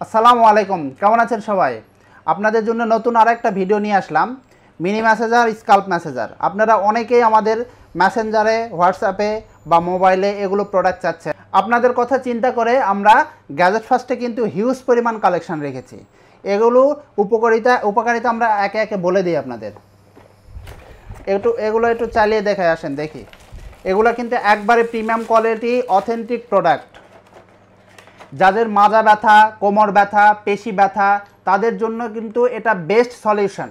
আসসালামু আলাইকুম, কেমন আছেন সবাই? আপনাদের জন্য নতুন আরেকটা ভিডিও নিয়ে আসলাম, মিনি মেসেঞ্জার, স্কাল্প মেসেঞ্জার। আপনারা অনেকেই আমাদের মেসেঞ্জারে, হোয়াটসঅ্যাপে বা মোবাইলে এগুলো প্রোডাক্ট চাচ্ছেন। আপনাদের কথা চিন্তা করে আমরা গ্যাজেট ফার্স্টে কিন্তু হিউজ পরিমাণ কালেকশন রেখেছি। এগুলো উপকারিতা আমরা একে একে বলে দিই আপনাদের। এগুলো একটু চালিয়ে দেখায় আসেন দেখি। এগুলো কিন্তু একবারে প্রিমিয়াম কোয়ালিটি, অথেন্টিক প্রোডাক্ট। যাদের মাজা ব্যথা, কোমর ব্যথা, পেশি ব্যথা, তাদের জন্য কিন্তু এটা বেস্ট সলিউশন।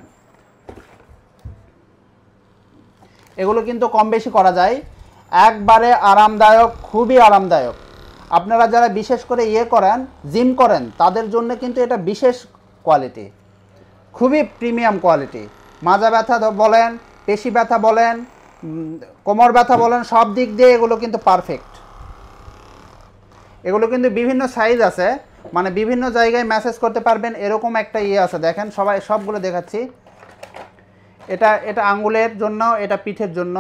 এগুলো কিন্তু কম বেশি করা যায়, একবারে আরামদায়ক, খুবই আরামদায়ক। আপনারা যারা বিশেষ করে করেন, জিম করেন, তাদের জন্য কিন্তু এটা বিশেষ কোয়ালিটি, খুবই প্রিমিয়াম কোয়ালিটি। মাজা ব্যথা বলেন, পেশি ব্যথা বলেন, কোমর ব্যথা বলেন, সব দিক দিয়ে এগুলো কিন্তু পারফেক্ট। এগুলো কিন্তু বিভিন্ন সাইজ আছে, মানে বিভিন্ন জায়গায় মেসেজ করতে পারবেন, এরকম একটা আছে দেখেন। সবগুলো দেখাচ্ছি। এটা আঙ্গুলের জন্য, এটা পিঠের জন্য।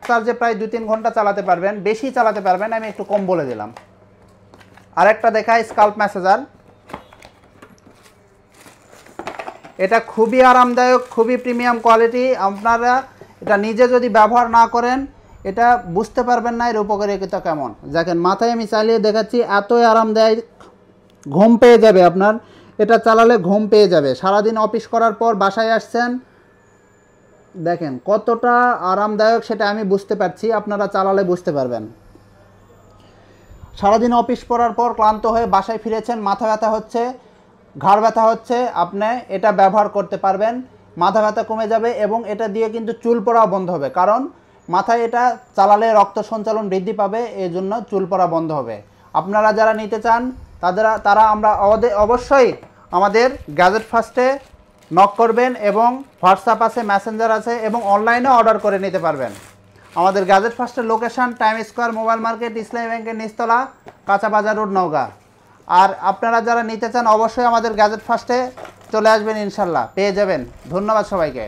চার্জে প্রায় 2-3 ঘন্টা চালাতে পারবেন, বেশি চালাতে পারবেন, আমি একটু কম বলে দিলাম। আরেকটা দেখাই, স্কাল্প মেসেঞ্জার। এটা খুবই আরামদায়ক, খুবই প্রিমিয়াম কোয়ালিটি। আপনারা এটা নিজে যদি ব্যবহার না করেন, এটা বুঝতে পারবেন না এর উপকারিতা কেমন। দেখেন, মাথায় আমি চালিয়ে দেখাচ্ছি, এতই আরামদায়ক, ঘুম পেয়ে যাবে আপনার। এটা চালালে ঘুম পেয়ে যাবে। সারাদিন অফিস করার পর বাসায় আসছেন, দেখেন কতটা আরামদায়ক সেটা আমি বুঝতে পারছি, আপনারা চালালে বুঝতে পারবেন। সারাদিন অফিস করার পর ক্লান্ত হয়ে বাসায় ফিরেছেন, মাথা ব্যথা হচ্ছে, ঘাড় ব্যথা হচ্ছে, আপনি এটা ব্যবহার করতে পারবেন, মাথা ব্যথা কমে যাবে। এবং এটা দিয়ে কিন্তু চুল পড়াও বন্ধ হবে, কারণ মাথায় এটা চালালে রক্ত সঞ্চালন বৃদ্ধি পাবে, এই জন্য চুল পড়া বন্ধ হবে। আপনারা যারা নিতে চান তারা অবশ্যই আমাদের গ্যাজেট ফার্স্টে নক করবেন, এবং হোয়াটসঅ্যাপ আছে, মেসেঞ্জার আছে, এবং অনলাইনে অর্ডার করে নিতে পারবেন। আমাদের গ্যাজেট ফার্স্টের location time square mobile market, ইসলামী ব্যাংকের নিচতলা, কাঁচা বাজার রোড, নওগাঁ। আর আপনারা যারা নিতে চান অবশ্যই আমাদের গ্যাজেট ফার্স্টে চলে আসবেন, ইনশাল্লাহ পেয়ে যাবেন। ধন্যবাদ সবাইকে।